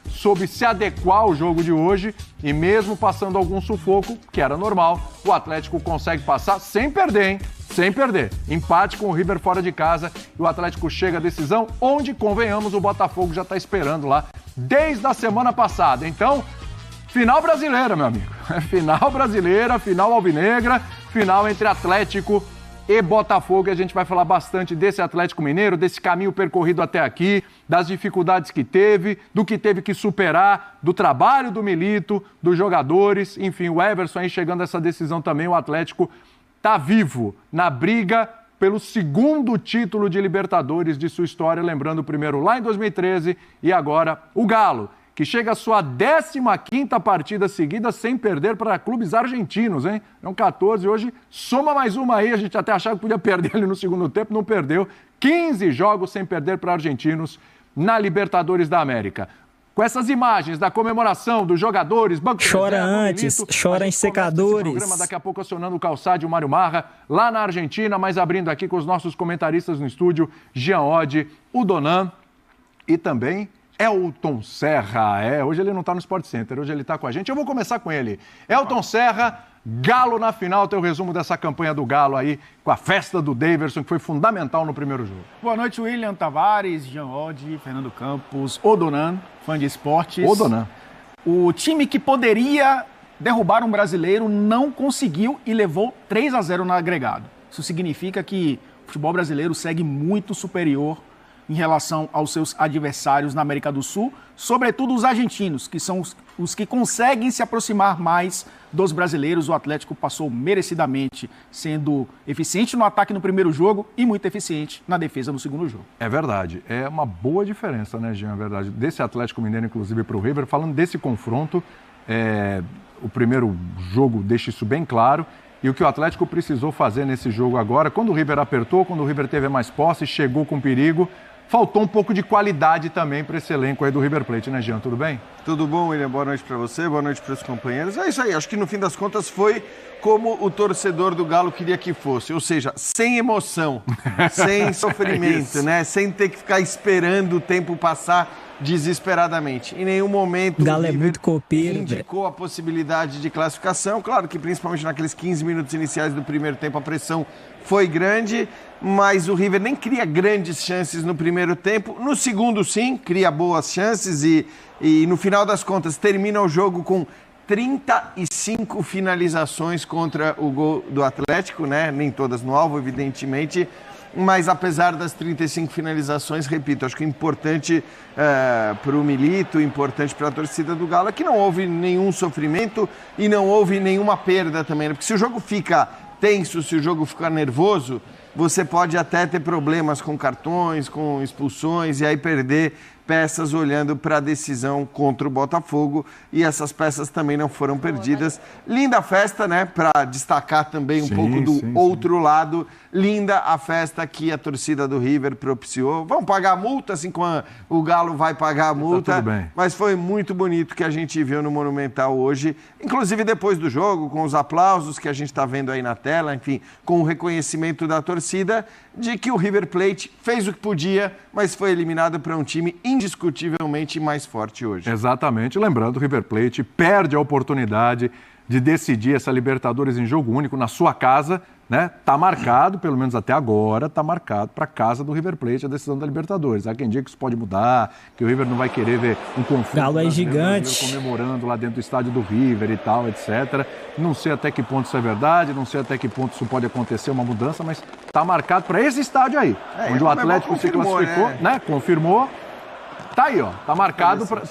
soube se adequar ao jogo de hoje e mesmo passando algum sufoco, que era normal, o Atlético consegue passar sem perder, hein? Sem perder. Empate com o River fora de casa e o Atlético chega à decisão onde, convenhamos, o Botafogo já está esperando lá desde a semana passada. Então, final brasileira, meu amigo. Final brasileira, final alvinegra, final entre Atlético e Botafogo. E a gente vai falar bastante desse Atlético Mineiro, desse caminho percorrido até aqui, das dificuldades que teve, do que teve que superar, do trabalho do Milito, dos jogadores. Enfim, o Everson aí chegando a essa decisão também. O Atlético está vivo na briga pelo segundo título de Libertadores de sua história. Lembrando o primeiro lá em 2013 e agora o Galo, que chega à sua 15ª partida seguida sem perder para clubes argentinos, hein? São 14, hoje soma mais uma aí, a gente até achava que podia perder ali no segundo tempo, não perdeu. 15 jogos sem perder para argentinos na Libertadores da América. Com essas imagens da comemoração dos jogadores, banco chora reserva, antes, Milito, chora em secadores. Programa daqui a pouco acionando o Calçade e o Mário Marra, lá na Argentina, mas abrindo aqui com os nossos comentaristas no estúdio, Jean Oddi, o Donan e também Elton Serra. Hoje ele não está no Sport Center, hoje ele está com a gente. Eu vou começar com ele. Elton Serra, Galo na final, tem o resumo dessa campanha do Galo aí, com a festa do Daverson, que foi fundamental no primeiro jogo. Boa noite, William Tavares, Jean Oddi, Fernando Campos, Odonan, fã de esportes. Odonan. O time que poderia derrubar um brasileiro não conseguiu e levou 3-0 no agregado. Isso significa que o futebol brasileiro segue muito superior em relação aos seus adversários na América do Sul, sobretudo os argentinos, que são os que conseguem se aproximar mais dos brasileiros. O Atlético passou merecidamente, sendo eficiente no ataque no primeiro jogo e muito eficiente na defesa no segundo jogo. É verdade, é uma boa diferença, né, Jean, é verdade, desse Atlético Mineiro, inclusive, para o River. Falando desse confronto, o primeiro jogo deixa isso bem claro. E o que o Atlético precisou fazer nesse jogo agora, quando o River apertou, quando o River teve mais posse, chegou com perigo, faltou um pouco de qualidade também para esse elenco aí do River Plate, né, Jean? Tudo bem? Tudo bom, William? Boa noite para você, boa noite para os companheiros. É isso aí, acho que no fim das contas foi como o torcedor do Galo queria que fosse, ou seja, sem emoção, sem sofrimento, né? Sem ter que ficar esperando o tempo passar desesperadamente. Em nenhum momento o Galo é muito copeiro, indicou a possibilidade de classificação. Claro que principalmente naqueles 15 minutos iniciais do primeiro tempo a pressão foi grande, mas o River nem cria grandes chances no primeiro tempo. No segundo, sim, cria boas chances e no final das contas termina o jogo com 35 finalizações contra o gol do Atlético, né? Nem todas no alvo, evidentemente, mas apesar das 35 finalizações, repito, acho que o importante para o Milito, importante para a torcida do Galo é que não houve nenhum sofrimento e não houve nenhuma perda também, né? Porque se o jogo fica tenso, se o jogo ficar nervoso, você pode até ter problemas com cartões, com expulsões e aí perder peças olhando para a decisão contra o Botafogo, e essas peças também não foram perdidas. Linda festa, né? Para destacar também um pouco do outro lado. Linda a festa que a torcida do River propiciou. Vão pagar a multa, assim como o Galo vai pagar a multa. Tá tudo bem. Mas foi muito bonito que a gente viu no Monumental hoje, inclusive depois do jogo, com os aplausos que a gente está vendo aí na tela, enfim, com o reconhecimento da torcida de que o River Plate fez o que podia, mas foi eliminado para um time indiscutivelmente mais forte hoje. Exatamente. Lembrando, o River Plate perde a oportunidade de decidir essa Libertadores em jogo único na sua casa, né? Tá marcado, pelo menos até agora, tá marcado para casa do River Plate a decisão da Libertadores. Há quem diga que isso pode mudar, que o River não vai querer ver um conflito. Galo é gigante. Comemorando lá dentro do estádio do River e tal, etc. Não sei até que ponto isso é verdade, não sei até que ponto isso pode acontecer, uma mudança, mas tá marcado para esse estádio aí, onde o Atlético se classificou, né? Confirmou. Tá aí, ó. Tá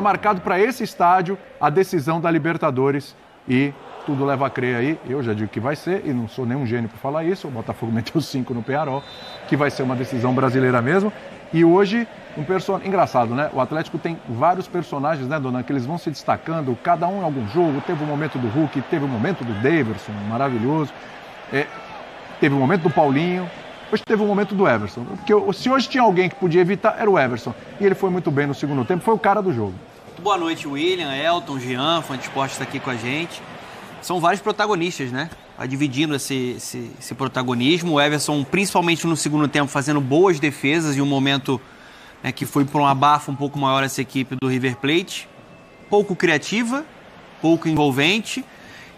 marcado para esse estádio a decisão da Libertadores e tudo leva a crer aí, eu já digo que vai ser, e não sou nenhum gênio para falar isso, o Botafogo meteu 5 no Peñarol, que vai ser uma decisão brasileira mesmo. E hoje, engraçado, né? O Atlético tem vários personagens, né, Dona, que eles vão se destacando, cada um em algum jogo. Teve o momento do Hulk, teve o momento do Daverson, maravilhoso. Teve o momento do Paulinho, hoje teve o momento do Everson. Porque se hoje tinha alguém que podia evitar, era o Everson. E ele foi muito bem no segundo tempo, foi o cara do jogo. Boa noite, William, Elton, Jean, fã de esporte está aqui com a gente. São vários protagonistas, né? Vai dividindo esse protagonismo. O Everson, principalmente no segundo tempo, fazendo boas defesas e um momento né, que foi por um abafo um pouco maior essa equipe do River Plate. Pouco criativa, pouco envolvente.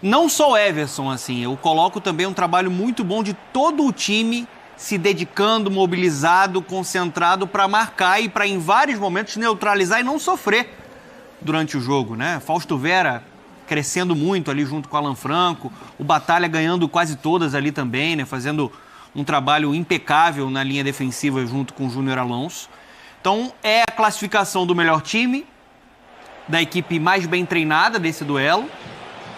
Não só o Everson, assim, eu coloco também um trabalho muito bom de todo o time se dedicando, mobilizado, concentrado para marcar e para, em vários momentos, neutralizar e não sofrer durante o jogo, né? Fausto Vera crescendo muito ali junto com o Alan Franco, o Batalha ganhando quase todas ali também, né? Fazendo um trabalho impecável na linha defensiva junto com o Júnior Alonso. Então, é a classificação do melhor time, da equipe mais bem treinada desse duelo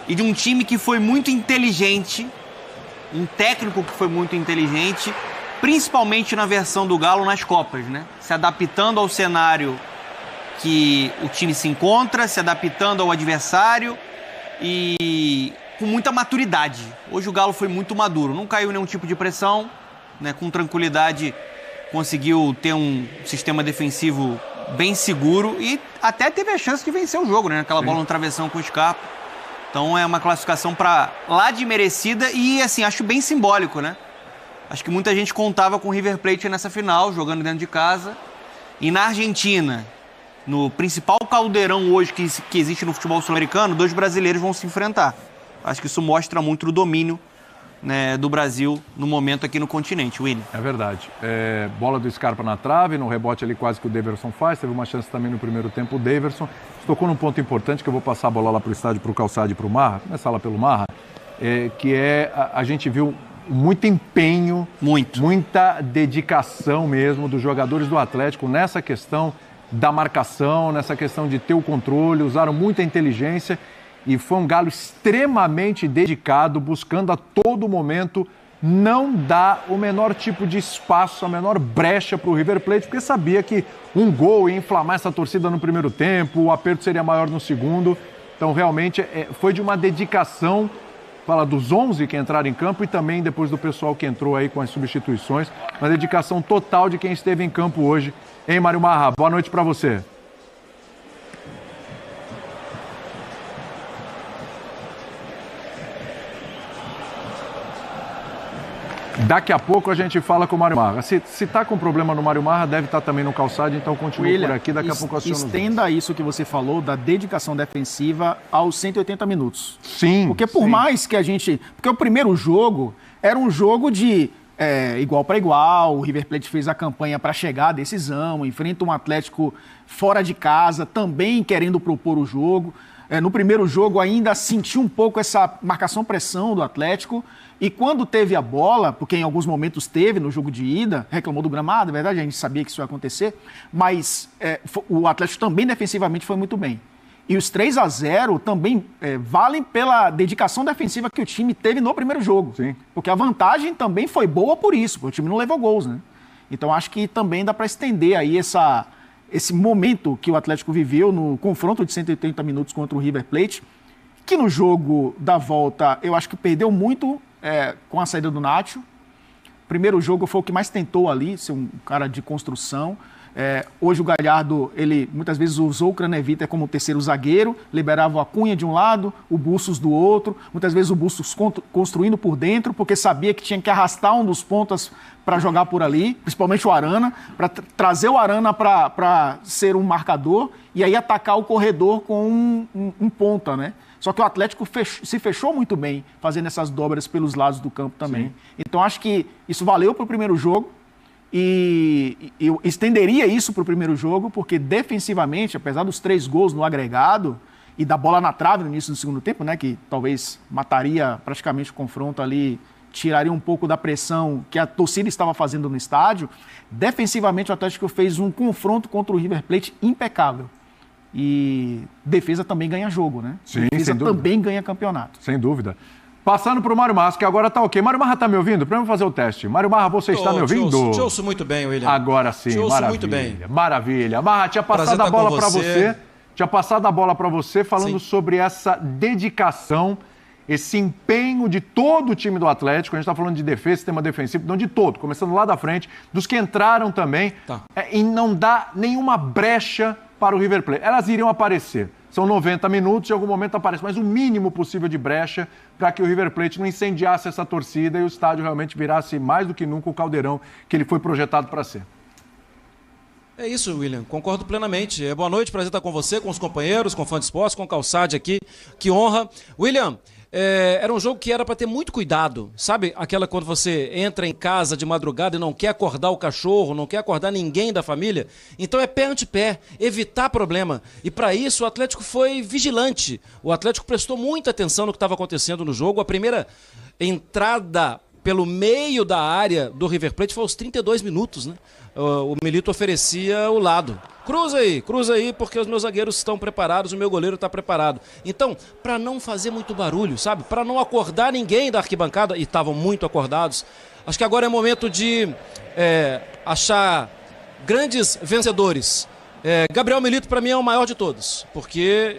e de um time que foi muito inteligente, um técnico que foi muito inteligente, principalmente na versão do Galo nas Copas, né? Se adaptando ao cenário que o time se encontra, se adaptando ao adversário e com muita maturidade. Hoje o Galo foi muito maduro, não caiu nenhum tipo de pressão, né? Com tranquilidade conseguiu ter um sistema defensivo bem seguro e até teve a chance de vencer o jogo, né? Aquela bola no travessão com o Scarpa. Então é uma classificação para lá de merecida e, assim, acho bem simbólico, né? Acho que muita gente contava com o River Plate nessa final, jogando dentro de casa. E na Argentina, no principal caldeirão hoje que existe no futebol sul-americano, 2 brasileiros vão se enfrentar. Acho que isso mostra muito o domínio, né, do Brasil no momento aqui no continente, William. É verdade. Bola do Scarpa na trave, no rebote ali quase que o Daverson faz. Teve uma chance também no primeiro tempo o Daverson. Tocou num ponto importante que eu vou passar a bola lá para o estádio, para o Calçado e para o Marra. Começar lá pelo Marra. A gente viu muito empenho, muita dedicação mesmo dos jogadores do Atlético nessa questão da marcação, nessa questão de ter o controle. Usaram muita inteligência. E foi um Galo extremamente dedicado, buscando a todo momento não dar o menor tipo de espaço, a menor brecha para o River Plate, porque sabia que um gol ia inflamar essa torcida no primeiro tempo, o aperto seria maior no segundo. Então, realmente, foi de uma dedicação, fala dos 11 que entraram em campo e também depois do pessoal que entrou aí com as substituições, uma dedicação total de quem esteve em campo hoje. Hein, Mário Marra? Boa noite para você. Daqui a pouco a gente fala com o Mário Marra. Se está com problema no Mário Marra, deve estar também no Calçado, então continua por aqui, daqui a pouco aciono. Estenda isso que você falou da dedicação defensiva aos 180 minutos. Sim. Porque por mais que a gente... Porque o primeiro jogo era um jogo de igual para igual, o River Plate fez a campanha para chegar à decisão, enfrenta um Atlético fora de casa, também querendo propor o jogo. No primeiro jogo ainda sentiu um pouco essa marcação-pressão do Atlético. E quando teve a bola, porque em alguns momentos teve no jogo de ida, reclamou do gramado, é verdade, a gente sabia que isso ia acontecer, mas o Atlético também defensivamente foi muito bem. E os 3-0 também valem pela dedicação defensiva que o time teve no primeiro jogo. Sim. Porque a vantagem também foi boa por isso, porque o time não levou gols, né? Então acho que também dá para estender aí esse momento que o Atlético viveu no confronto de 180 minutos contra o River Plate, que no jogo da volta eu acho que perdeu muito com a saída do Nacho. O primeiro jogo foi o que mais tentou ali, ser um cara de construção. Hoje o Galhardo, ele muitas vezes usou o Craneviter como terceiro zagueiro, liberava o Acunha de um lado, o Bustos do outro, muitas vezes o Bustos construindo por dentro, porque sabia que tinha que arrastar um dos pontas para jogar por ali, principalmente o Arana, para trazer o Arana para ser um marcador e aí atacar o corredor com um ponta, né? Só que o Atlético se fechou muito bem fazendo essas dobras pelos lados do campo também. Sim. Então acho que isso valeu para o primeiro jogo e eu estenderia isso para o primeiro jogo, porque defensivamente, apesar dos 3 gols no agregado e da bola na trave no início do segundo tempo, né, que talvez mataria praticamente o confronto ali, tiraria um pouco da pressão que a torcida estava fazendo no estádio, defensivamente o Atlético fez um confronto contra o River Plate impecável. E defesa também ganha jogo, né? Sim, defesa também ganha campeonato. Sem dúvida. Passando para o Mário Marra, que agora está ok. Mário Marra está me ouvindo? Para eu fazer o teste. Mário Marra, você está me ouvindo? Te ouço muito bem, William. Agora sim, te ouço maravilha. muito bem. Maravilha. Marra, tinha passado a bola para você. Tinha passado a bola para você falando sobre essa dedicação, esse empenho de todo o time do Atlético. A gente está falando de defesa, sistema defensivo, não de todo, começando lá da frente, dos que entraram também, e não dá nenhuma brecha para o River Plate. Elas iriam aparecer. São 90 minutos, em algum momento aparece, mas o mínimo possível de brecha para que o River Plate não incendiasse essa torcida e o estádio realmente virasse mais do que nunca o caldeirão que ele foi projetado para ser. É isso, William, concordo plenamente. Boa noite, prazer estar com você, com os companheiros, com o Fã de Esportes, com o Calçade aqui, que honra. William, era um jogo que era para ter muito cuidado, sabe? Aquela quando você entra em casa de madrugada e não quer acordar o cachorro, não quer acordar ninguém da família. Então é pé ante pé, evitar problema. E para isso o Atlético foi vigilante. O Atlético prestou muita atenção no que estava acontecendo no jogo. A primeira entrada pelo meio da área do River Plate foi aos 32 minutos, né? O Milito oferecia o lado. Cruza aí, porque os meus zagueiros estão preparados, o meu goleiro está preparado. Então, para não fazer muito barulho, sabe? Para não acordar ninguém da arquibancada, e estavam muito acordados, acho que agora é momento de achar grandes vencedores. Gabriel Milito, para mim, é o maior de todos, porque